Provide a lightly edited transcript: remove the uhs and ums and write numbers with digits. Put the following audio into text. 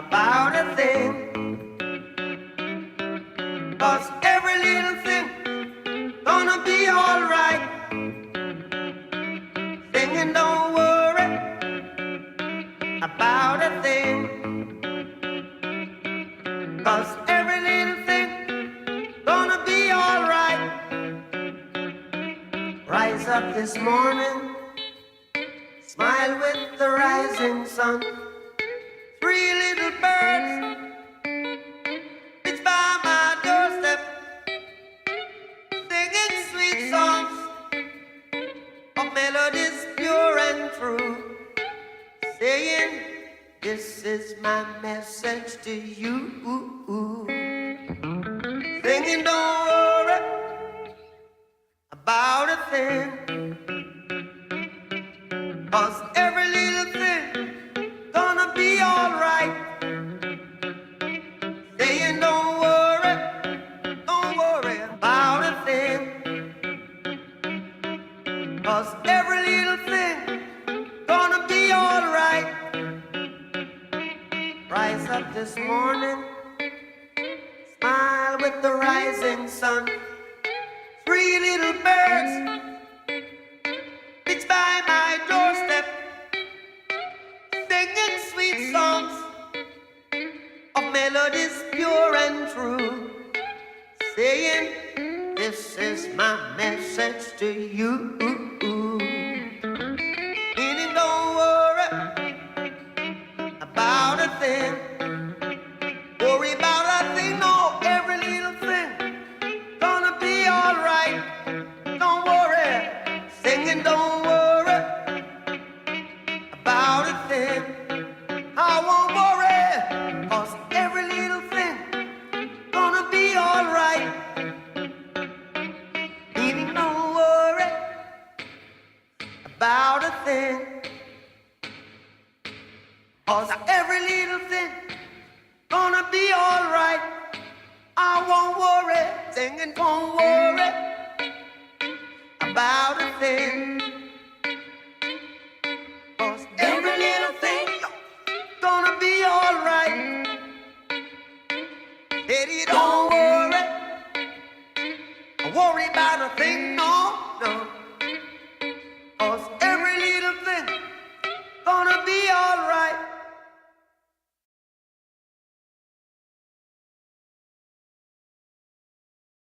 about a thing. 'Cause every little thing gonna be alright. Singing, don't worry about a thing. 'Cause every little thing gonna be alright. Rise up this morning, smile with the rising sun. Three little birds, it's by my doorstep, singing sweet songs of melodies pure and true, saying, this is my message to you. Singing, don't worry about a thing. 'Cause every little thing gonna be alright. Saying don't worry about a thing. 'Cause every little thing gonna be alright. Rise up this morning, smile with the rising sun. Three little birds, it's by my doorstep, singing sweet songs of melodies pure and true, saying, this is my message to you. Meaning don't worry about a thing. Worry about a thing, no, every little thing gonna be alright. Don't worry, singing don't worry about a thing. I won't worry, 'cause every little thing gonna be alright. Meaning don't worry about a thing. 'Cause every little thing gonna be alright. I won't worry, singing won't worry about a thing. 'Cause every little thing gonna be alright. Eddie, don't worry about a thing.